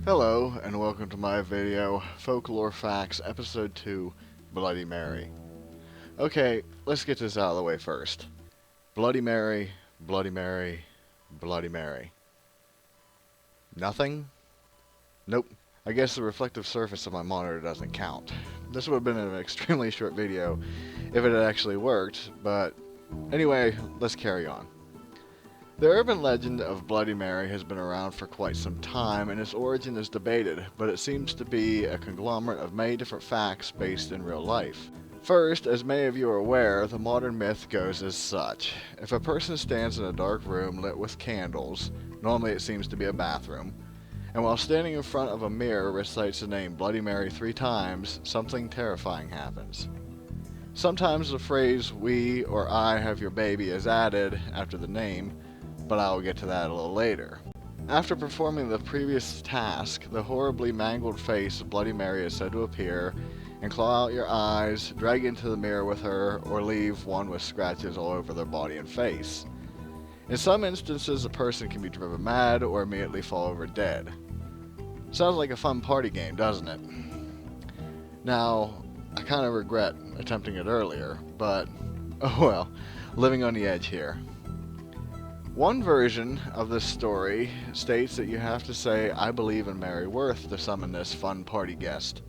Hello, and welcome to my video, Folklore Facts, Episode 2, Bloody Mary. Okay, let's get this out of the way first. Bloody Mary, Bloody Mary, Bloody Mary. Nothing? Nope. I guess the reflective surface of my monitor doesn't count. This would have been an extremely short video if it had actually worked, but anyway, let's carry on. The urban legend of Bloody Mary has been around for quite some time, and its origin is debated, but it seems to be a conglomerate of many different facts based in real life. First, as many of you are aware, the modern myth goes as such. If a person stands in a dark room lit with candles, normally it seems to be a bathroom, and while standing in front of a mirror recites the name Bloody Mary 3 times, something terrifying happens. Sometimes the phrase, "we" or "I have your baby" is added after the name, but I will get to that a little later. After performing the previous task, the horribly mangled face of Bloody Mary is said to appear and claw out your eyes, drag you into the mirror with her, or leave one with scratches all over their body and face. In some instances, a person can be driven mad or immediately fall over dead. Sounds like a fun party game, doesn't it? Now, I kind of regret attempting it earlier, but oh well, living on the edge here. One version of this story states that you have to say, "I believe in Mary Worth" to summon this fun party guest.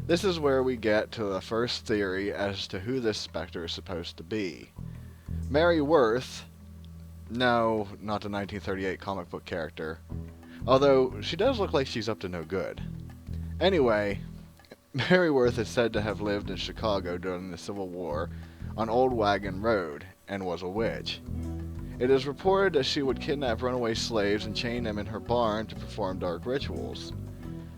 This is where we get to the first theory as to who this specter is supposed to be. Mary Worth, no, not the 1938 comic book character, although she does look like she's up to no good. Anyway, Mary Worth is said to have lived in Chicago during the Civil War on Old Wagon Road and was a witch. It is reported that she would kidnap runaway slaves and chain them in her barn to perform dark rituals.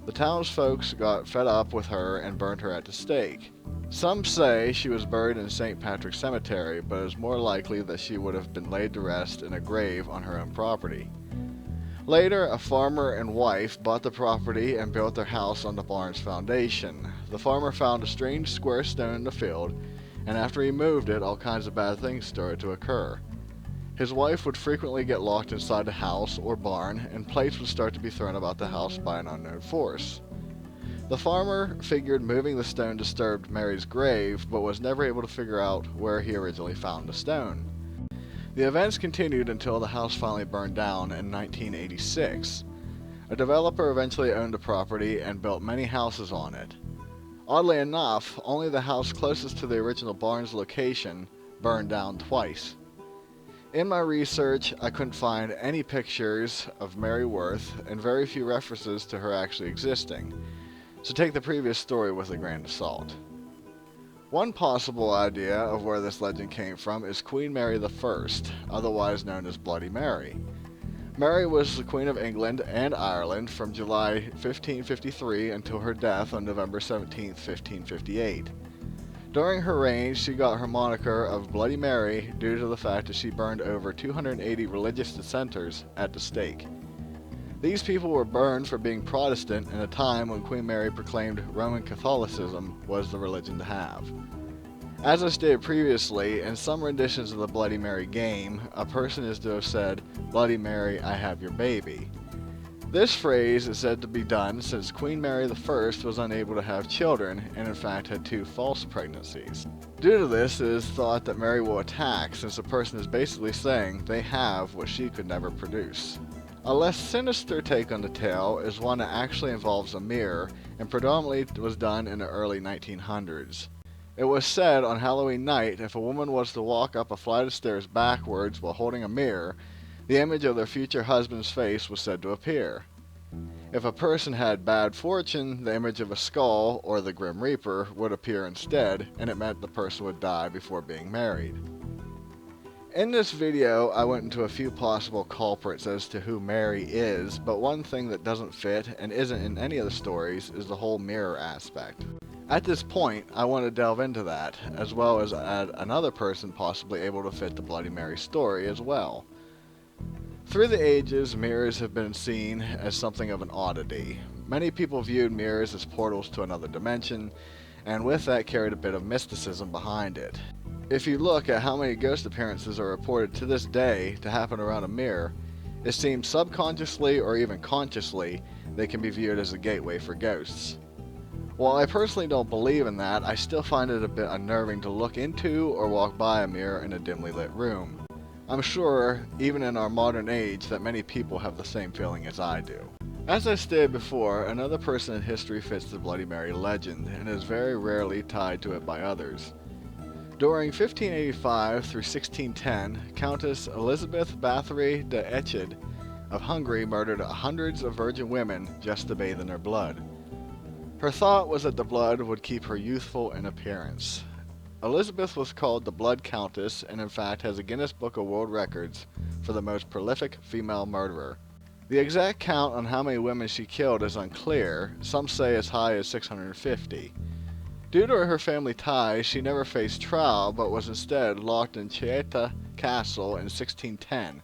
The townsfolk got fed up with her and burned her at the stake. Some say she was buried in St. Patrick's Cemetery, but it is more likely that she would have been laid to rest in a grave on her own property. Later, a farmer and wife bought the property and built their house on the barn's foundation. The farmer found a strange square stone in the field, and after he moved it, all kinds of bad things started to occur. His wife would frequently get locked inside the house or barn, and plates would start to be thrown about the house by an unknown force. The farmer figured moving the stone disturbed Mary's grave, but was never able to figure out where he originally found the stone. The events continued until the house finally burned down in 1986. A developer eventually owned the property and built many houses on it. Oddly enough, only the house closest to the original barn's location burned down twice. In my research, I couldn't find any pictures of Mary Worth and very few references to her actually existing, so take the previous story with a grain of salt. One possible idea of where this legend came from is Queen Mary I, otherwise known as Bloody Mary. Mary was the Queen of England and Ireland from July 1553 until her death on November 17, 1558. During her reign, she got her moniker of Bloody Mary due to the fact that she burned over 280 religious dissenters at the stake. These people were burned for being Protestant in a time when Queen Mary proclaimed Roman Catholicism was the religion to have. As I stated previously, in some renditions of the Bloody Mary game, a person is to have said, "Bloody Mary, I have your baby." This phrase is said to be done since Queen Mary I was unable to have children and in fact had 2 false pregnancies. Due to this, it is thought that Mary will attack since the person is basically saying they have what she could never produce. A less sinister take on the tale is one that actually involves a mirror and predominantly was done in the early 1900s. It was said on Halloween night if a woman was to walk up a flight of stairs backwards while holding a mirror, the image of their future husband's face was said to appear. If a person had bad fortune, the image of a skull, or the Grim Reaper, would appear instead, and it meant the person would die before being married. In this video, I went into a few possible culprits as to who Mary is, but one thing that doesn't fit, and isn't in any of the stories, is the whole mirror aspect. At this point, I want to delve into that, as well as add another person possibly able to fit the Bloody Mary story as well. Through the ages, mirrors have been seen as something of an oddity. Many people viewed mirrors as portals to another dimension, and with that carried a bit of mysticism behind it. If you look at how many ghost appearances are reported to this day to happen around a mirror, it seems subconsciously or even consciously they can be viewed as a gateway for ghosts. While I personally don't believe in that, I still find it a bit unnerving to look into or walk by a mirror in a dimly lit room. I'm sure, even in our modern age, that many people have the same feeling as I do. As I stated before, another person in history fits the Bloody Mary legend, and is very rarely tied to it by others. During 1585 through 1610, Countess Elizabeth Bathory de Echid of Hungary murdered hundreds of virgin women just to bathe in her blood. Her thought was that the blood would keep her youthful in appearance. Elizabeth was called the Blood Countess, and in fact has a Guinness Book of World Records for the most prolific female murderer. The exact count on how many women she killed is unclear, some say as high as 650. Due to her family ties, she never faced trial, but was instead locked in Chieta Castle in 1610,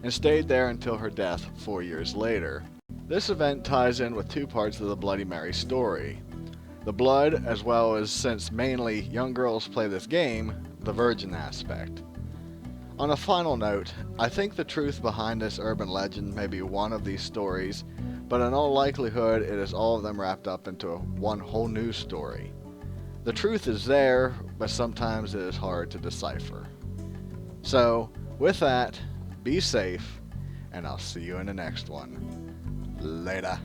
and stayed there until her death 4 years later. This event ties in with two parts of the Bloody Mary story. The blood, as well as, since mainly young girls play this game, the virgin aspect. On a final note, I think the truth behind this urban legend may be one of these stories, but in all likelihood it is all of them wrapped up into one whole new story. The truth is there, but sometimes it is hard to decipher. So, with that, be safe, and I'll see you in the next one. Later.